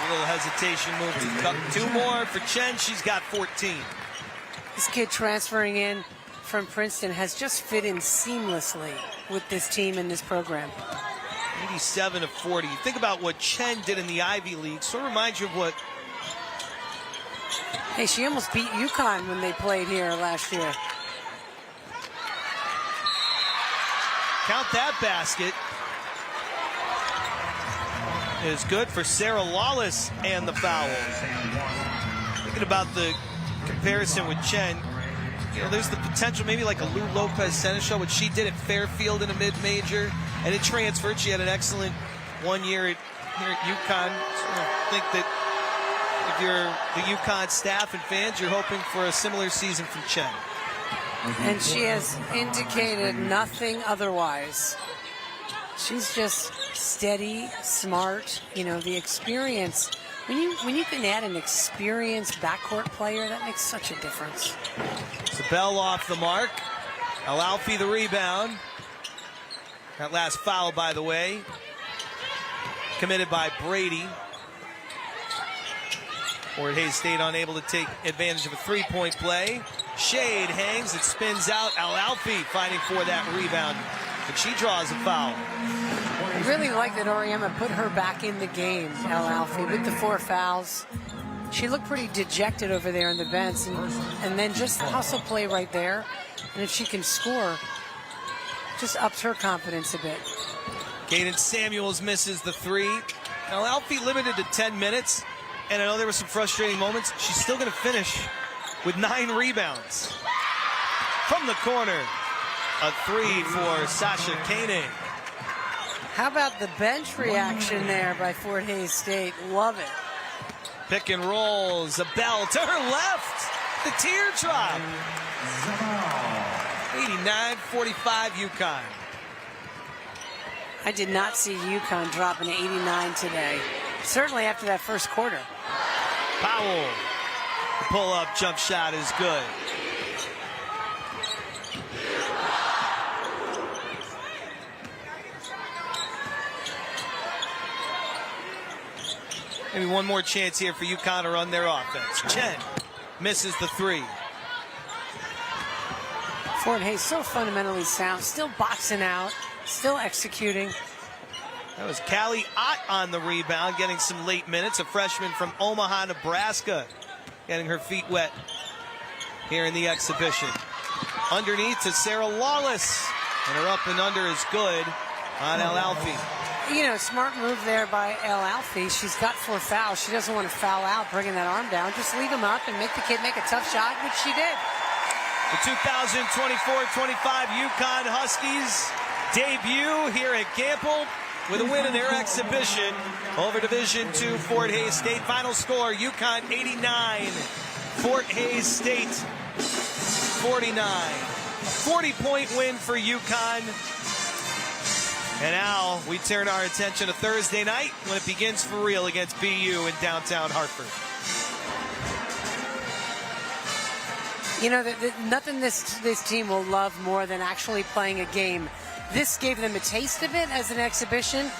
A little hesitation move to cup. 2 more for Chen. She's got 14. This kid transferring in from Princeton has just fit in seamlessly with this team and this program. 87 of 40. Think about what Chen did in the Ivy League. Sort of reminds you of what... Hey, she almost beat UConn when they played here last year. Count that basket. Is good for Sarah Lawless and the foul. Thinking about the comparison with Chen, you know, there's the potential maybe like a Lou Lopez Seneschal, which she did at Fairfield in a mid-major, and it transferred. She had an excellent 1 year here at UConn. So I think that if you're the UConn staff and fans, you're hoping for a similar season from Chen. And she has indicated nothing otherwise. She's just steady, smart. You know, the experience. When you can add an experienced backcourt player, that makes such a difference. Sabell off the mark. Al-Alfi the rebound. That last foul, by the way, committed by Brady. Fort Hays State unable to take advantage of a three-point play. Shade hangs, it spins out. Al-Alfi fighting for that rebound, but she draws a foul. I really like that Oriema put her back in the game, Al-Alfi, with the 4 fouls. She looked pretty dejected over there on the bench, and then just the hustle play right there. And if she can score, just ups her confidence a bit. Caden Samuels misses the 3. Al-Alfi limited to 10 minutes, and I know there were some frustrating moments. She's still going to finish with 9 rebounds. From the corner, a 3 for Sasha Koenig. How about the bench reaction there by Fort Hays State? Love it. Pick and roll, Zabel to her left. The teardrop. 89-45 UConn. I did not see UConn drop an 89 today. Certainly after that first quarter. Powell. The pull-up jump shot is good. Maybe one more chance here for UConn to run their offense. Chen misses the 3. Fort Hays so fundamentally sound, still boxing out, still executing. That was Callie Ott on the rebound, getting some late minutes. A freshman from Omaha, Nebraska, getting her feet wet here in the exhibition. Underneath to Sarah Lawless, and her up and under is good on Al-Alfi. You know, smart move there by Al-Alfi. She's got 4 fouls. She doesn't want to foul out, bringing that arm down. Just leave him up and make the kid make a tough shot, which she did. The 2024-25 UConn Huskies debut here at Campbell with a win in their exhibition over Division II Fort Hays State. Final score, UConn 89, Fort Hays State 49. 40-point win for UConn. And now we turn our attention to Thursday night when it begins for real against BU in downtown Hartford. You know, nothing this team will love more than actually playing a game. This gave them a taste of it as an exhibition.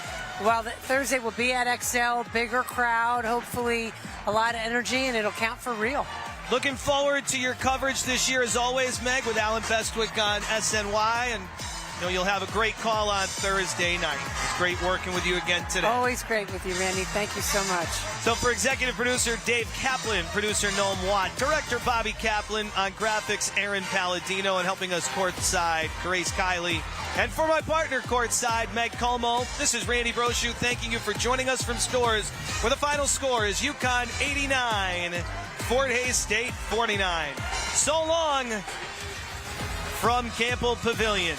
While Thursday will be at XL, bigger crowd, hopefully a lot of energy, and it'll count for real. Looking forward to your coverage this year, as always, Meg, with Alan Bestwick on SNY, and you know, you'll have a great call on Thursday night. It's great working with you again today. Always great with you, Randy. Thank you so much. So for executive producer Dave Kaplan, producer Noam Watt, director Bobby Kaplan, on graphics Aaron Palladino, and helping us courtside Grace Kiley, and for my partner courtside Meg Culmo, this is Randy Brochu thanking you for joining us from Stores, where the final score is UConn 89, Fort Hays State 49. So long from Campbell Pavilion.